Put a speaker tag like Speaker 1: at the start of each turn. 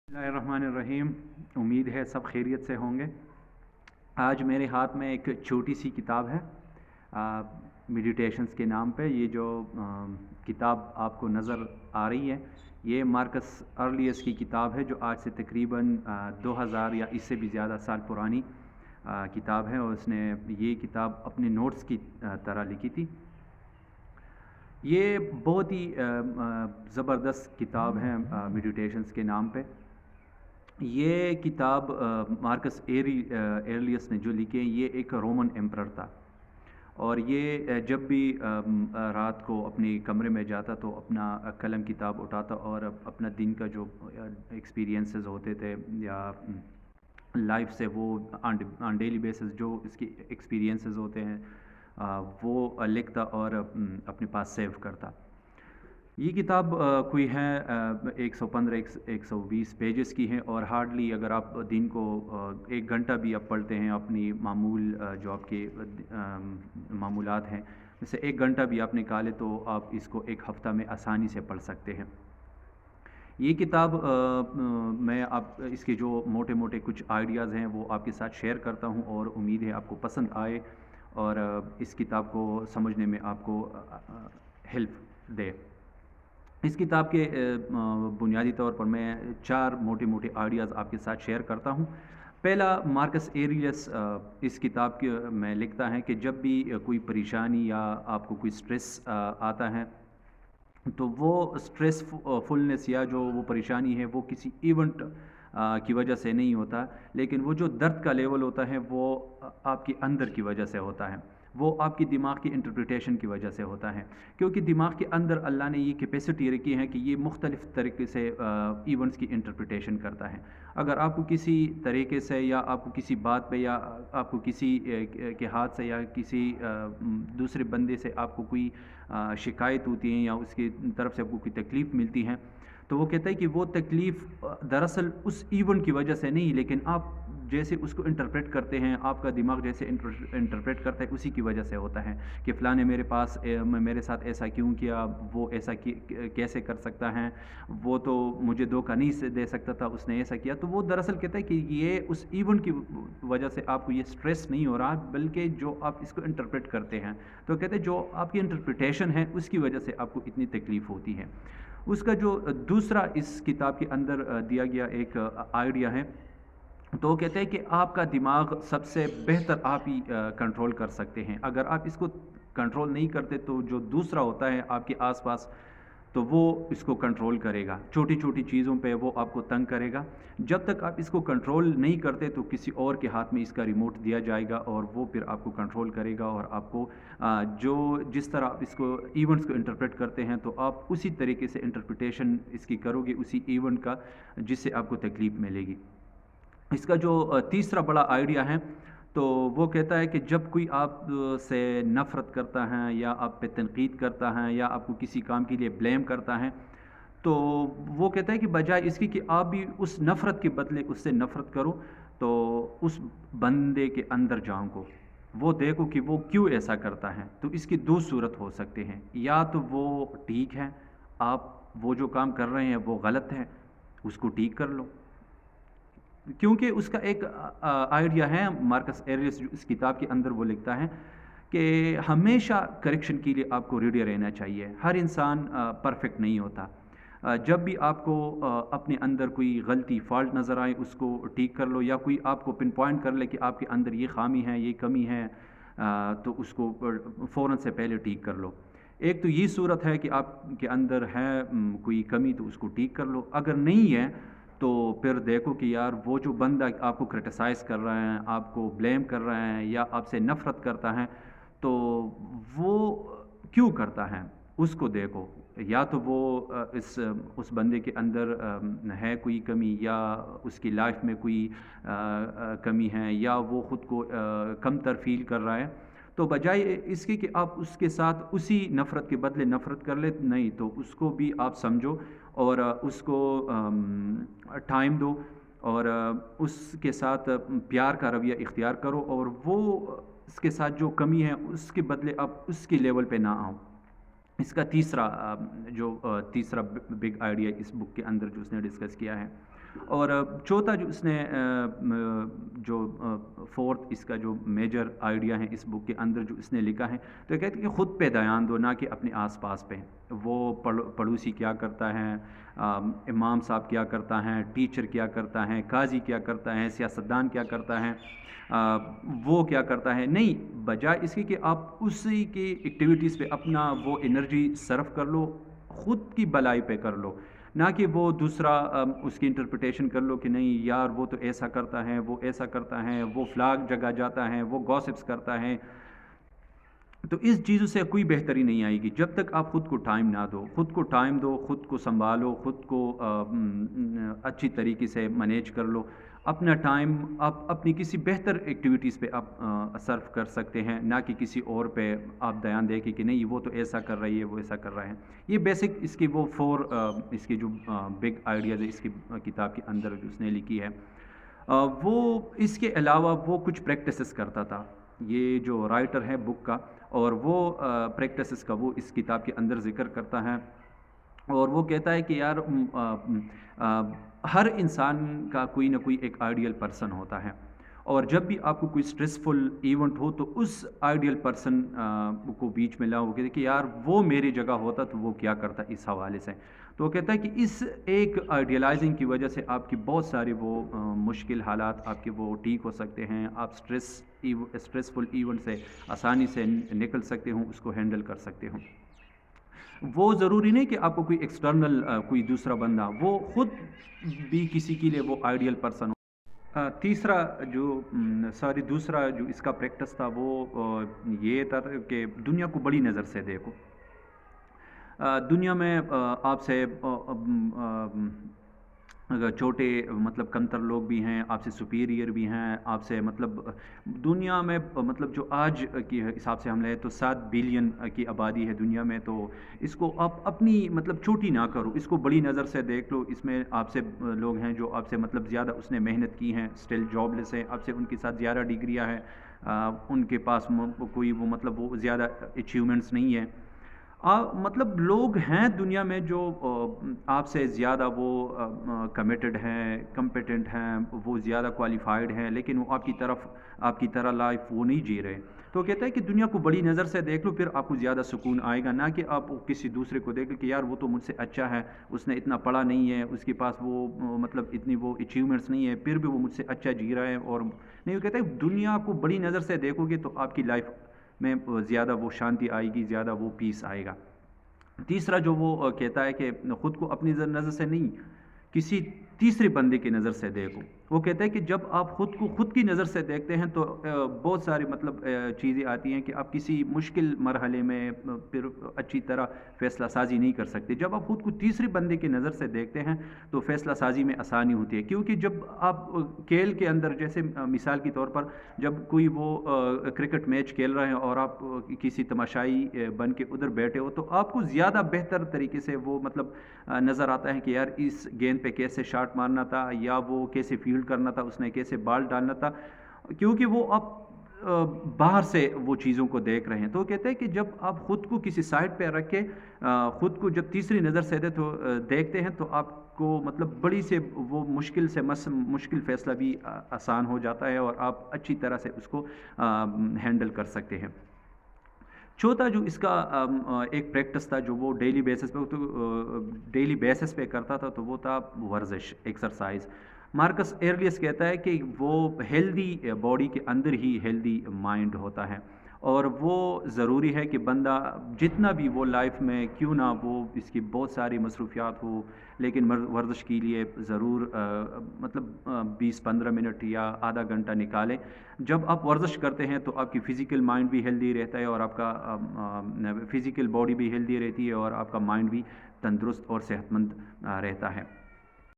Speaker 1: बिस्मिल्लाहिर्रहमानिर्रहीम। उम्मीद है सब खैरियत से होंगे। आज मेरे हाथ में एक छोटी सी किताब है मेडिटेशंस के नाम पे। ये जो किताब आपको नज़र आ रही है, ये मार्कस अर्लियस की किताब है, जो आज से तकरीबन 2000 या इससे भी ज़्यादा साल पुरानी किताब है, और उसने ये किताब अपने नोट्स की तरह लिखी थी। ये बहुत ही ज़बरदस्त किताब है मेडिटेशंस के नाम पे। ये किताब मार्कस एर्लियस ने जो लिखी है, ये एक रोमन एम्परर था, और ये जब भी रात को अपने कमरे में जाता तो अपना कलम किताब उठाता और अपना दिन का जो एक्सपीरियंसेस होते थे या लाइफ से वो ऑन डेली बेसिस जो इसके एक्सपीरियंसेस होते हैं वो लिखता और अपने पास सेव करता। ये किताब कोई है 115-120 पेजेस की है, और हार्डली अगर आप दिन को 1 घंटा भी आप पढ़ते हैं अपनी मामूल जो आपके मामूलात हैं, जैसे 1 घंटा भी आप निकालें तो आप इसको एक हफ़्ता में आसानी से पढ़ सकते हैं। ये किताब मैं आप इसके जो मोटे मोटे कुछ आइडियाज़ हैं वो आपके साथ शेयर करता हूँ, और उम्मीद है आपको पसंद आए और इस किताब को समझने में आपको हेल्प दे। इस किताब के बुनियादी तौर पर मैं 4 मोटे मोटे आइडियाज़ आपके साथ शेयर करता हूँ। पहला, मार्कस एरियस इस किताब के में लिखता है कि जब भी कोई परेशानी या आपको कोई स्ट्रेस आता है, तो वो स्ट्रेसफुलनेस या जो वो परेशानी है वो किसी इवेंट की वजह से नहीं होता, लेकिन वो जो दर्द का लेवल होता है वो आपके अंदर की वजह से होता है, वो आपकी दिमाग की इंटरप्रिटेशन की वजह से होता है। क्योंकि दिमाग के अंदर अल्लाह ने ये कैपेसिटी रखी है कि ये मुख्तलिफ़ तरीके से इवेंट्स की इंटरप्रिटेशन करता है। अगर आपको किसी तरीके से या आपको किसी बात पे या आपको किसी के हाथ से या किसी दूसरे बंदे से आपको कोई शिकायत होती है या उसकी तरफ से आपको कोई तकलीफ़ मिलती है, तो वो कहता है कि वो तकलीफ़ दरअसल उस इवेंट की वजह से नहीं, लेकिन आप जैसे उसको इंटरप्रेट करते हैं, आपका दिमाग जैसे इंटरप्रेट करता है, उसी की वजह से होता है कि फ़लाँ ने मेरे साथ ऐसा क्यों किया, वो ऐसा कैसे कर सकता है, वो तो मुझे धोखा नहीं दे सकता था, उसने ऐसा किया। तो वो दरअसल कहता है कि ये उस इवेंट की वजह से आपको ये स्ट्रेस नहीं हो रहा, बल्कि जो आप इसको इंटरप्रेट करते हैं। तो कहते हैं जो आपकी इंटरप्रिटेशन है उसकी वजह से आपको इतनी तकलीफ़ होती है। उसका जो दूसरा इस किताब के अंदर दिया गया एक आइडिया है, तो वो कहते हैं कि आपका दिमाग सबसे बेहतर आप ही कंट्रोल कर सकते हैं। अगर आप इसको कंट्रोल नहीं करते तो जो दूसरा होता है आपके आसपास, तो वो इसको कंट्रोल करेगा, छोटी छोटी चीज़ों पे वो आपको तंग करेगा। जब तक आप इसको कंट्रोल नहीं करते तो किसी और के हाथ में इसका रिमोट दिया जाएगा, और वो फिर आपको कंट्रोल करेगा, और आपको जो जिस तरह आप इसको इवेंट्स को इंटरप्रेट करते हैं, तो आप उसी तरीके से इंटरप्रिटेशन इसकी करोगे उसी इवेंट का, जिससे आपको तकलीफ़ मिलेगी। इसका जो तीसरा बड़ा आइडिया है, तो वो कहता है कि जब कोई आप से नफ़रत करता है या आप पे तनकीद करता है या आपको किसी काम के लिए ब्लेम करता है, तो वो कहता है कि बजाय इसकी कि आप भी उस नफ़रत के बदले उससे नफ़रत करो, तो उस बंदे के अंदर झांको, वो देखो कि वो क्यों ऐसा करता है। तो इसकी 2 सूरत हो सकते हैं, या तो वो ठीक है, आप वो जो काम कर रहे हैं वो गलत है, उसको ठीक कर लो। क्योंकि उसका एक आइडिया है, मार्कस एरियस जो इस किताब के अंदर वो लिखता है कि हमेशा करेक्शन के लिए आपको रेडी रहना चाहिए। हर इंसान परफेक्ट नहीं होता। जब भी आपको अपने अंदर कोई गलती फॉल्ट नज़र आए उसको ठीक कर लो, या कोई आपको पिन पॉइंट कर ले कि आपके अंदर ये खामी है, ये कमी है, तो उसको फ़ौरन से पहले ठीक कर लो। एक तो ये सूरत है कि आपके अंदर है कोई कमी, तो उसको ठीक कर लो। अगर नहीं है तो फिर देखो कि यार वो जो बंदा आपको क्रिटिसाइज़ कर रहा है, आपको ब्लेम कर रहा है या आपसे नफ़रत करता है, तो वो क्यों करता है उसको देखो। या तो वो उस बंदे के अंदर है कोई कमी, या उसकी लाइफ में कोई कमी है, या वो ख़ुद को कमतर फ़ील कर रहा है। तो बजाय इसके कि आप उसके साथ उसी नफ़रत के बदले नफ़रत कर ले, नहीं, तो उसको भी आप समझो और उसको टाइम दो, और उसके साथ प्यार का रवैया इख्तियार करो, और वो उसके साथ जो कमी है उसके बदले आप उसके लेवल पे ना आओ। इसका तीसरा तीसरा बिग आइडिया इस बुक के अंदर जो उसने डिस्कस किया है, اور چوتھا جو اس نے جو فورتھ اس کا جو میجر آئیڈیا ہے اس بک کے اندر جو اس نے لکھا ہے، تو یہ کہتے ہیں کہ خود پہ دھیان دو، نہ کہ اپنے آس پاس پہ. وہ پڑوسی کیا کرتا ہے، امام صاحب کیا کرتا ہے، ٹیچر کیا کرتا ہے، قاضی کیا کرتا ہے، سیاستدان کیا کرتا ہے، وہ کیا کرتا ہے، نہیں، بجائے اس کی کہ آپ اسی کی ایکٹیویٹیز پہ اپنا وہ انرجی صرف کر لو، خود کی بلائی پہ کر لو، نہ کہ وہ دوسرا اس کی انٹرپریٹیشن کر لو کہ نہیں یار وہ تو ایسا کرتا ہے، وہ ایسا کرتا ہے، وہ فلاں جگہ جاتا ہے، وہ گوسپس کرتا ہے. تو اس چیزوں سے کوئی بہتری نہیں آئے گی جب تک آپ خود کو ٹائم نہ دو. خود کو ٹائم دو، خود کو سنبھالو، خود کو اچھی طریقے سے مینیج کر لو. اپنا ٹائم آپ اپنی کسی بہتر ایکٹیویٹیز پہ آپ صرف کر سکتے ہیں، نہ کہ کسی اور پہ آپ دھیان دیں کہ نہیں وہ تو ایسا کر رہی ہے، وہ ایسا کر رہا ہے. یہ بیسک اس کی وہ فور اس کی جو بگ آئیڈیاز ہے اس کی کتاب کے اندر جو اس نے لکھی ہے. وہ اس کے علاوہ وہ کچھ پریکٹسز کرتا تھا، یہ جو رائٹر ہے بک کا، اور وہ پریکٹسز کا وہ اس کتاب کے اندر ذکر کرتا ہے. اور وہ کہتا ہے کہ یار ہر انسان کا کوئی نہ کوئی ایک آئیڈیل پرسن ہوتا ہے، اور جب بھی آپ کو کوئی اسٹریسفل ایونٹ ہو تو اس آئیڈیل پرسن کو بیچ میں لاؤ کہ یار وہ میری جگہ ہوتا تو وہ کیا کرتا اس حوالے سے. تو وہ کہتا ہے کہ اس ایک آئیڈیلائزنگ کی وجہ سے آپ کی بہت سارے وہ مشکل حالات آپ کے وہ ٹھیک ہو سکتے ہیں، آپ اسٹریسفل ایونٹ سے آسانی سے نکل سکتے ہوں، اس کو ہینڈل کر سکتے ہوں. وہ ضروری نہیں کہ آپ کو کوئی ایکسٹرنل کوئی دوسرا بندہ، وہ خود بھی کسی کے لیے وہ آئیڈیل پرسن ہو. تیسرا جو دوسرا جو اس کا پریکٹس تھا وہ یہ تھا کہ دنیا کو بڑی نظر سے دیکھو. دنیا میں آپ سے چھوٹے مطلب کمتر لوگ بھی ہیں، آپ سے سپیریئر بھی ہیں، آپ سے مطلب دنیا میں مطلب جو آج کی حساب سے ہم لیں تو 7 بلین کی آبادی ہے دنیا میں. تو اس کو آپ اپنی مطلب چھوٹی نہ کرو، اس کو بڑی نظر سے دیکھ لو. اس میں آپ سے لوگ ہیں جو آپ سے مطلب زیادہ اس نے محنت کی ہیں، اسٹل جاب لیس ہیں، آپ سے ان کے ساتھ زیادہ ڈگریاں ہیں، ان کے پاس کوئی وہ مطلب وہ زیادہ اچیومنٹس نہیں ہیں. مطلب لوگ ہیں دنیا میں جو آپ سے زیادہ وہ کمیٹڈ ہیں، کمپیٹنٹ ہیں، وہ زیادہ کوالیفائڈ ہیں، لیکن وہ آپ کی طرح لائف وہ نہیں جی رہے. تو کہتا ہے کہ دنیا کو بڑی نظر سے دیکھ لو، پھر آپ کو زیادہ سکون آئے گا، نہ کہ آپ کسی دوسرے کو دیکھ لو کہ یار وہ تو مجھ سے اچھا ہے، اس نے اتنا پڑھا نہیں ہے، اس کے پاس وہ مطلب اتنی وہ اچیومنٹس نہیں ہے، پھر بھی وہ مجھ سے اچھا جی رہا ہے. اور نہیں، وہ کہتا ہے دنیا کو بڑی نظر سے دیکھو گے تو آپ کی لائف میں زیادہ وہ شانتی آئے گی، زیادہ وہ پیس آئے گا. تیسرا جو وہ کہتا ہے کہ خود کو اپنی نظر سے نہیں، کسی تیسرے بندے کی نظر سے دیکھو. وہ کہتا ہے کہ جب آپ خود کو خود کی نظر سے دیکھتے ہیں تو بہت ساری مطلب چیزیں آتی ہیں کہ آپ کسی مشکل مرحلے میں پھر اچھی طرح فیصلہ سازی نہیں کر سکتے. جب آپ خود کو تیسرے بندے کی نظر سے دیکھتے ہیں تو فیصلہ سازی میں آسانی ہوتی ہے، کیونکہ جب آپ کھیل کے اندر جیسے مثال کے طور پر جب کوئی وہ کرکٹ میچ کھیل رہے ہیں اور آپ کسی تماشائی بن کے ادھر بیٹھے ہو تو آپ کو زیادہ بہتر طریقے سے وہ مطلب نظر آتا ہے کہ یار اس گیند پہ کیسے شاٹ مارنا تھا، یا وہ کیسے فیلڈ کرنا تھا، اس نے کیسے بال ڈالنا تھا، کیونکہ وہ آپ باہر سے وہ چیزوں کو دیکھ رہے ہیں. تو کہتے ہیں کہ جب آپ خود کو کسی سائڈ پہ رکھ کے خود کو جب تیسری نظر سے دیکھتے ہیں تو آپ کو مطلب بڑی سے وہ مشکل فیصلہ بھی آسان ہو جاتا ہے، اور آپ اچھی طرح سے اس کو ہینڈل کر سکتے ہیں. چوتھا جو اس کا ایک پریکٹس تھا جو وہ ڈیلی بیسس پہ کرتا تھا، تو وہ تھا ورزش، ایکسرسائز. مارکس ایرلیس کہتا ہے کہ وہ ہیلدی باڈی کے اندر ہی ہیلدی مائنڈ ہوتا ہے، اور وہ ضروری ہے کہ بندہ جتنا بھی وہ لائف میں کیوں نہ وہ اس کی بہت ساری مصروفیات ہو، لیکن ورزش کے لیے ضرور مطلب 20-15 منٹ یا آدھا گھنٹہ نکالیں. جب آپ ورزش کرتے ہیں تو آپ کی فزیکل مائنڈ بھی ہیلدی رہتا ہے، اور آپ کا فزیکل باڈی بھی ہیلدی رہتی ہے، اور آپ کا مائنڈ بھی تندرست اور صحت مند رہتا ہے.